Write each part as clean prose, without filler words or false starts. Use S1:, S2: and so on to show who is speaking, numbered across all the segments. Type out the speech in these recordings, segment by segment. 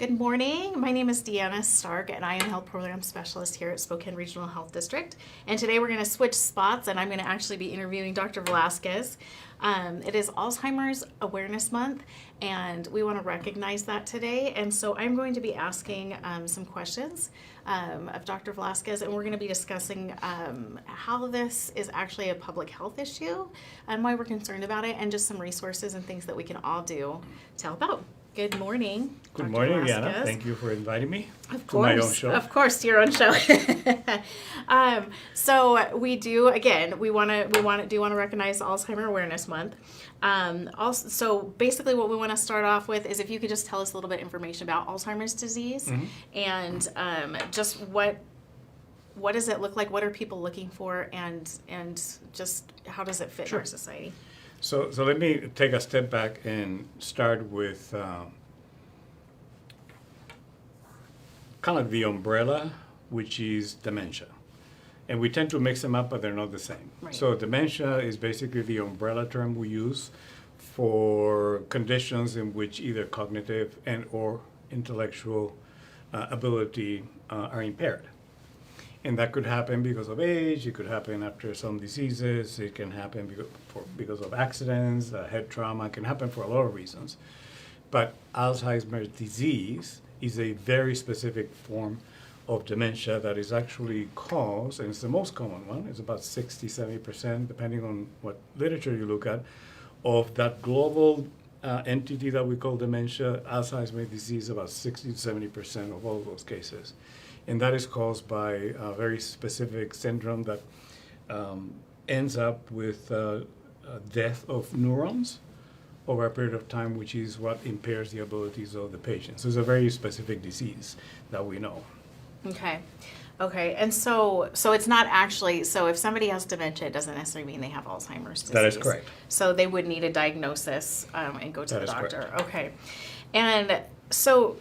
S1: Good morning. My name is Deanna Stark, and I am Health Program Specialist here at Spokane Regional Health District. And today we're going to switch spots, and I'm going to actually be interviewing Dr. Velasquez. It is Alzheimer's Awareness Month, and we want to recognize that today. And so I'm going to be asking some questions of Dr. Velasquez, and we're going to be discussing how this is actually a public health issue and why we're concerned about it, and just some resources and things that we can all do to help out. Good morning,
S2: Good
S1: Dr.
S2: morning,
S1: Velasquez.
S2: Diana. Thank you for inviting me
S1: Of
S2: to my own
S1: course,
S2: show.
S1: of course, to your own show. So we do again. We want to recognize Alzheimer Awareness Month. Also, so basically, what we want to start off with is if you could just tell us a little bit information about Alzheimer's disease and just what does it look like? What are people looking for, and just how does it fit in our society?
S2: So let me take a step back and start with kind of the umbrella, which is dementia. And we tend to mix them up, but they're not the same.
S1: Right.
S2: So dementia is basically the umbrella term we use for conditions in which either cognitive and or intellectual ability are impaired. And that could happen because of age, it could happen after some diseases, it can happen because of accidents, head trauma, it can happen for a lot of reasons. But Alzheimer's disease is a very specific form of dementia that is actually caused, and it's the most common one, it's about 60-70%, depending on what literature you look at, of that global entity that we call dementia. Alzheimer's disease, about 60-70% of all those cases. And that is caused by a very specific syndrome that ends up with death of neurons over a period of time, which is what impairs the abilities of the patient. So it's a very specific disease that we know.
S1: Okay. And so it's not actually, so if somebody has dementia, it doesn't necessarily mean they have Alzheimer's disease.
S2: That is correct.
S1: So they would need a diagnosis and go to
S2: That
S1: the
S2: is
S1: doctor.
S2: correct.
S1: Okay. And so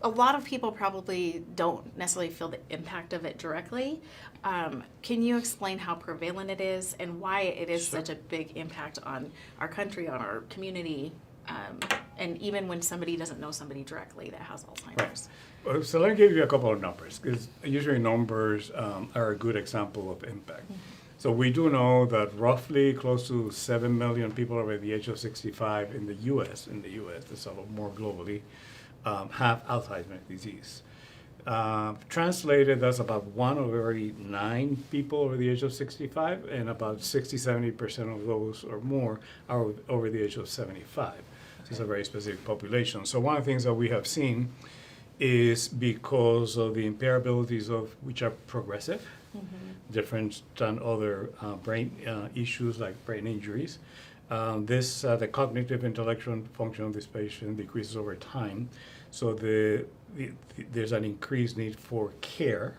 S1: a lot of people probably don't necessarily feel the impact of it directly. Can you explain how prevalent it is and why it is such a big impact on our country, on our community, and even when somebody doesn't know somebody directly that has Alzheimer's?
S2: Right. So let me give you a couple of numbers, because usually numbers are a good example of impact. So we do know that roughly close to 7 million people over the age of 65 in the U.S., it's a lot more globally, have Alzheimer's disease. Translated, that's about 1 of every 9 people over the age of 65, and about 60-70% of those or more are over the age of 75. Okay. So it's a very specific population. So one of the things that we have seen is because of the impairabilities of which are progressive, different than other brain issues like brain injuries. The cognitive intellectual function of this patient decreases over time. So there's an increased need for care.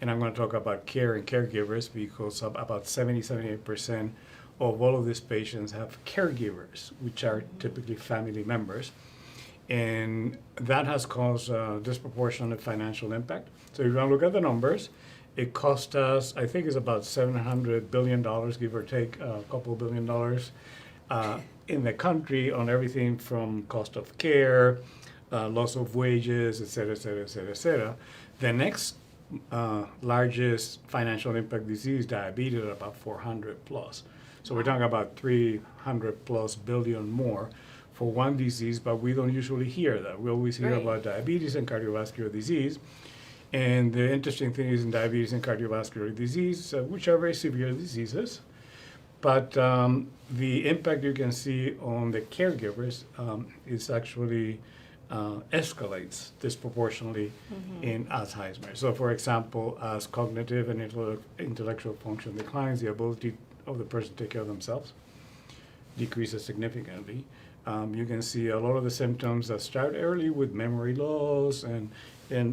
S2: And I'm going to talk about care and caregivers because about 70-78% of all of these patients have caregivers, which are typically family members. And that has caused disproportionate financial impact. So if you want to look at the numbers, it cost us, I think it's about $700 billion, give or take a couple $1 billion in the country on everything from cost of care, loss of wages, et cetera, et cetera, et cetera, et cetera. The next largest financial impact disease, diabetes, at about 400 plus. So we're talking about 300 plus billion more for one disease, but we don't usually hear that. We always hear about diabetes and cardiovascular disease. And the interesting thing is in diabetes and cardiovascular disease, which are very severe diseases, but the impact you can see on the caregivers is actually escalates disproportionately in Alzheimer's. So for example, as cognitive and intellectual function declines, the ability of the person to take care of themselves decreases significantly. You can see a lot of the symptoms that start early with memory loss and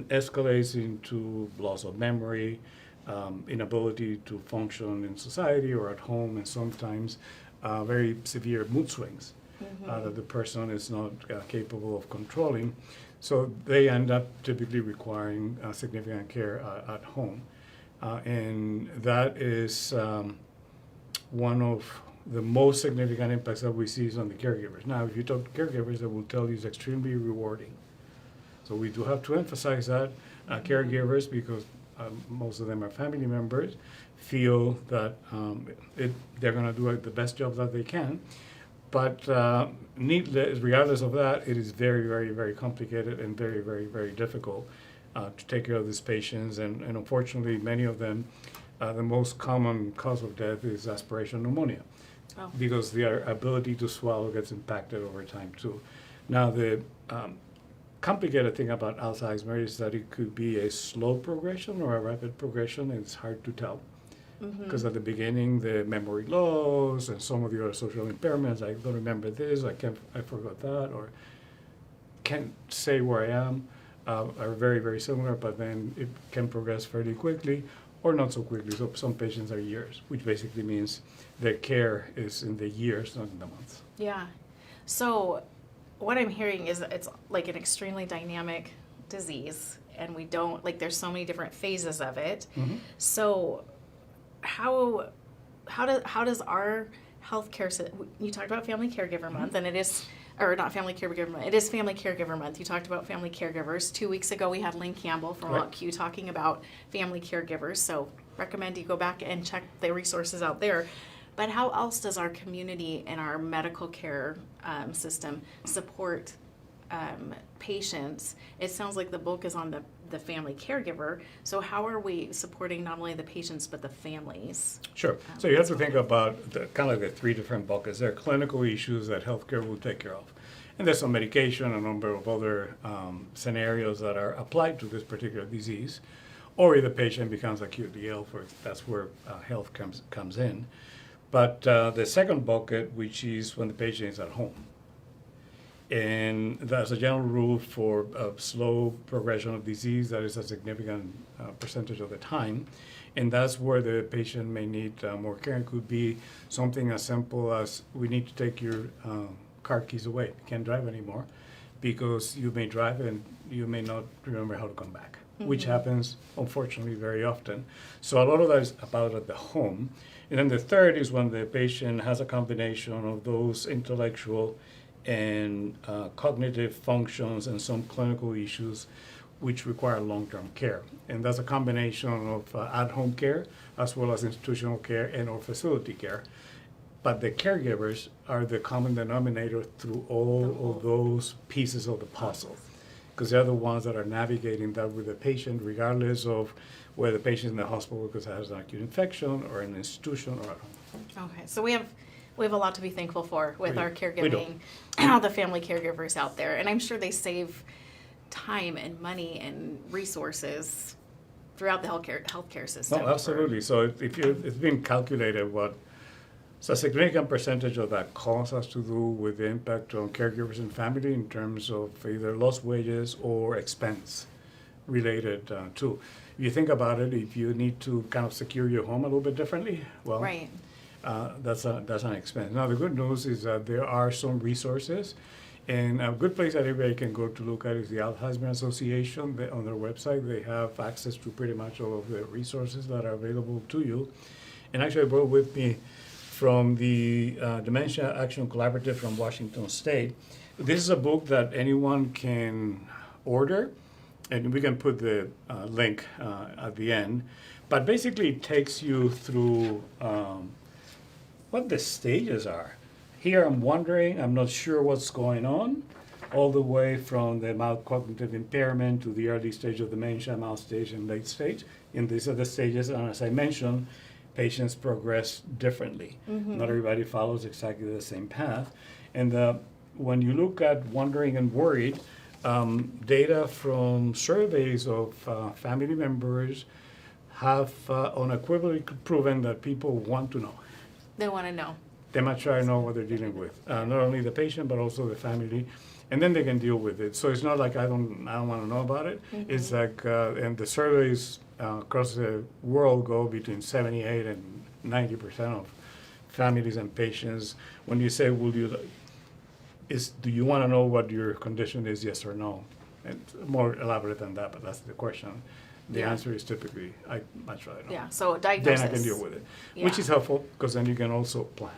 S2: escalates into loss of memory, inability to function in society or at home, and sometimes very severe mood swings that the person is not capable of controlling. So they end up typically requiring significant care at home. And that is one of the most significant impacts that we see is on the caregivers. Now, if you talk to caregivers, they will tell you it's extremely rewarding So we do have to emphasize that caregivers, because most of them are family members, feel that they're going to do the best job that they can. But regardless of that, it is very, very, very complicated and very, very, very difficult to take care of these patients. And unfortunately, many of them, the most common cause of death is aspiration pneumonia, because their ability to swallow gets impacted over time too. Now, the complicated thing about Alzheimer's is that it could be a slow progression or a rapid progression, and it's hard to tell. Because at the beginning, the memory loss and some of the other social impairments, I don't remember this, I forgot that, or can't say where I am, are very, very similar, but then it can progress fairly quickly or not so quickly. So some patients are years, which basically means their care is in the years, not in the months.
S1: Yeah. So what I'm hearing is that it's like an extremely dynamic disease, and we don't, like, there's so many different phases of it. So how does our healthcare you talked about Family Caregiver Month, and it is, or not Family Caregiver Month, it is Family Caregiver Month. You talked about family caregivers. 2 weeks ago we had Lynn Campbell from OutQ talking about family caregivers, so recommend you go back and check the resources out there. But how else does our community and our medical care system support patients? It sounds like the bulk is on the family caregiver. So how are we supporting not only the patients but the families?
S2: Sure. So you have to think about kind of like the three different buckets. There are clinical issues that healthcare will take care of. And there's some medication, a number of other scenarios that are applied to this particular disease. Or if the patient becomes acutely ill, that's where health comes in. But the second bucket, which is when the patient is at home. And that's a general rule for slow progression of disease. That is a significant percentage of the time. And that's where the patient may need more care. It could be something as simple as, we need to take your car keys away. You can't drive anymore, because you may drive and you may not remember how to come back, which happens, unfortunately, very often. So a lot of that is about at the home. And then the third is when the patient has a combination of those intellectual and cognitive functions and some clinical issues which require long-term care. And that's a combination of at-home care as well as institutional care and or facility care. But the caregivers are the common denominator through all of those pieces of the puzzle, because they're the ones that are navigating that with the patient, regardless of whether the patient's in the hospital because it has an acute infection, or an institution, or at home.
S1: Okay, so we have a lot to be thankful for with our
S2: We
S1: caregiving, all the family caregivers out there, and I'm sure they save time and money and resources throughout the healthcare system.
S2: No, absolutely. So it's been calculated so a significant percentage of that cost has to do with the impact on caregivers and family in terms of either lost wages or expense related to. If you think about it, if you need to kind of secure your home a little bit differently, well,
S1: Right.
S2: That's an expense. Now, the good news is that there are some resources, and a good place that everybody can go to look at is the Alzheimer Association. On their website, they have access to pretty much all of the resources that are available to you. And actually, I brought with me from the Dementia Action Collaborative from Washington State. This is a book that anyone can order, and we can put the link at the end. But basically, it takes you through what the stages are. Here I'm wondering, I'm not sure what's going on, all the way from the mild cognitive impairment to the early stage of dementia, mild stage, and late stage. And these are the stages, and as I mentioned, patients progress differently. Not everybody follows exactly the same path. And when you look at wondering and worried, data from surveys of family members have unequivocally proven that people want to know.
S1: They want to know.
S2: They might try to know what they're dealing with, not only the patient but also the family, and then they can deal with it. So it's not like I don't want to know about it. It's like, and the surveys across the world go between 78 and 90% of families and patients. When you say, do you want to know what your condition is, yes or no? And more elaborate than that, but that's the question. The answer is typically, I'd much rather know.
S1: Yeah, so diagnosis.
S2: Then I can deal with it, which is helpful, because then you can also plan.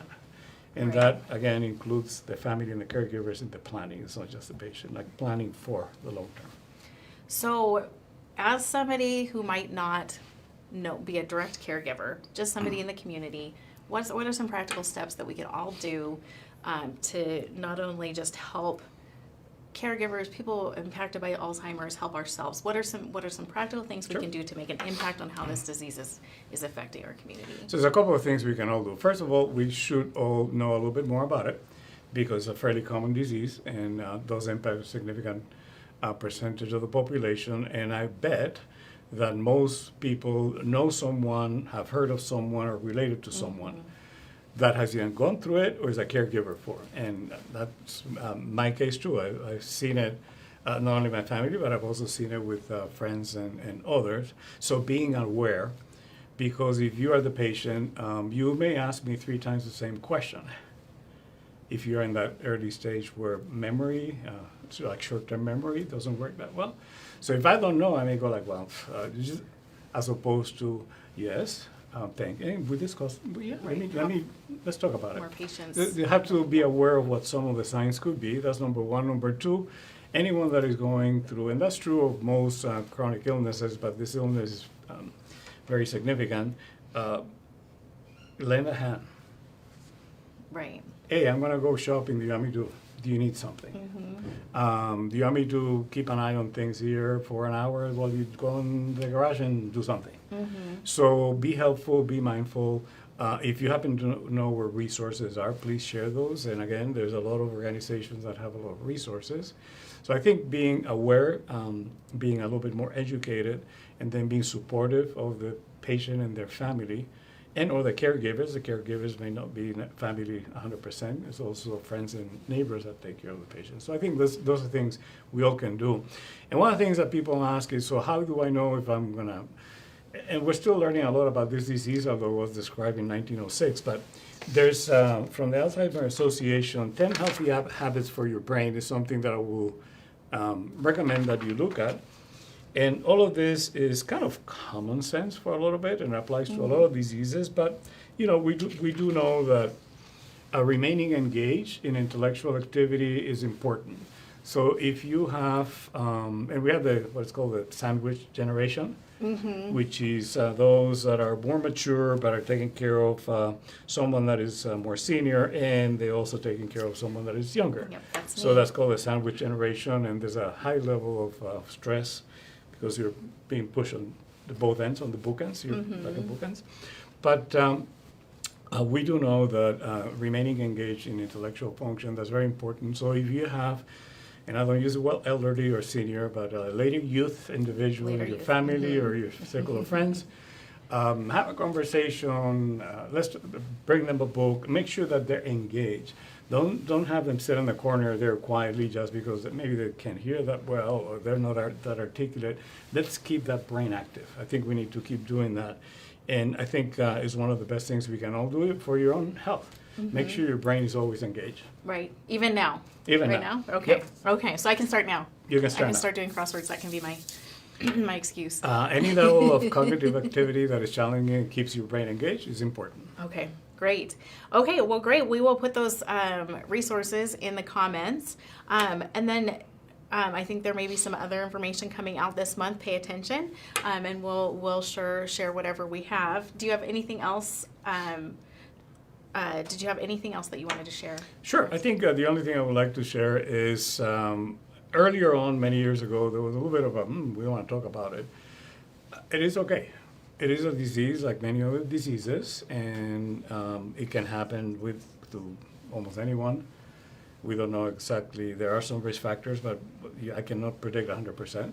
S2: And that, again, includes the family and the caregivers in the planning. It's not just the patient, like planning for the long term.
S1: So, as somebody who might not be a direct caregiver, just somebody in the community, what are some practical steps that we can all do to not only just help caregivers, people impacted by Alzheimer's, help ourselves? What are some practical things we
S2: Sure.
S1: can do to make an impact on how this disease is affecting our community?
S2: So there's a couple of things we can all do. First of all, we should all know a little bit more about it because it's a fairly common disease and does impact a significant percentage of the population. And I bet that most people know someone, have heard of someone, or related to someone that has either gone through it or is a caregiver for. And that's my case too. I've seen it, not only my family, but I've also seen it with friends and others. So being aware, because if you are the patient, you may ask me 3 times the same question. If you're in that early stage where memory, so like short-term memory, doesn't work that well. So if I don't know, I may go like, well, as opposed to, yes, thank you. We discussed, yeah, let's talk about
S1: More
S2: it.
S1: patience.
S2: You have to be aware of what some of the signs could be. That's number one. Number two, anyone that is going through, and that's true of most chronic illnesses, but this illness is very significant, lend a hand.
S1: Right.
S2: Hey, I'm going to go shopping. Do you want me to? Do you need something? Do you want me to keep an eye on things here for an hour while you go in the garage and do something? So be helpful, be mindful. If you happen to know where resources are, please share those. And again, there's a lot of organizations that have a lot of resources. So I think being aware, being a little bit more educated, and then being supportive of the patient and their family, and or the caregivers. The caregivers may not be family 100%. It's also friends and neighbors that take care of the patient. So I think those are things we all can do. And one of the things that people ask is, so how do I know if I'm going to, and we're still learning a lot about this disease, although it was described in 1906, but there's, from the Alzheimer Association, 10 healthy habits for your brain is something that I will recommend that you look at. And all of this is kind of common sense for a little bit and applies to a lot of diseases. But, we do know that remaining engaged in intellectual activity is important. So if you have, and we have what's called the sandwich generation, which is those that are more mature but are taking care of someone that is more senior, and they also taking care of someone that is younger.
S1: Yep, that's
S2: So
S1: me.
S2: that's called the sandwich generation, and there's a high level of stress because you're being pushed on the both ends, on the bookends, you're like a bookends. But we do know that remaining engaged in intellectual function, that's very important. So if you have, and I don't use it well, elderly or senior, but a later youth individual in your family or your circle of friends, have a conversation, let's bring them a book, make sure that they're engaged. Don't have them sit in the corner there quietly just because maybe they can't hear that well or they're not that articulate. Let's keep that brain active. I think we need to keep doing that. And I think is one of the best things we can all do for your own health. Make sure your brain is always engaged.
S1: Right. Even now.
S2: Even
S1: right
S2: now.
S1: now? Okay.
S2: Yep.
S1: Okay. So I can start now.
S2: You can
S1: I
S2: start
S1: can
S2: now.
S1: start doing crosswords. That can be my my excuse.
S2: Any level of cognitive activity that is challenging and keeps your brain engaged is important.
S1: Okay, great. Okay, well, great. We will put those resources in the comments. And then I think there may be some other information coming out this month. Pay attention, and we'll sure share whatever we have. Do you have anything else? Did you have anything else that you wanted to share?
S2: Sure. I think the only thing I would like to share is earlier on, many years ago, there was a little bit of we don't want to talk about it. It is okay. It is a disease like many other diseases, and it can happen to almost anyone. We don't know exactly. There are some risk factors, but I cannot predict 100%.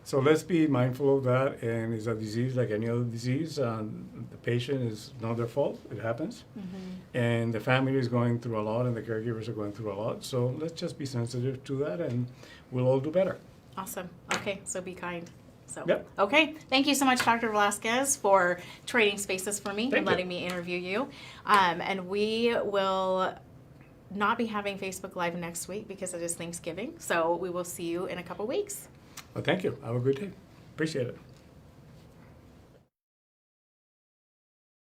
S2: So let's be mindful of that. And it's a disease like any other disease. The patient is not their fault. It happens. And the family is going through a lot, and the caregivers are going through a lot. So let's just be sensitive to that, and we'll all do better.
S1: Awesome. Okay, so be kind. So,
S2: Yep.
S1: Okay, thank you so much, Dr. Velasquez, for trading spaces for me
S2: Thank
S1: and
S2: you.
S1: letting me interview you. And we will not be having Facebook Live next week because it is Thanksgiving. So we will see you in a couple weeks.
S2: Well, thank you. Have a good day. Appreciate it.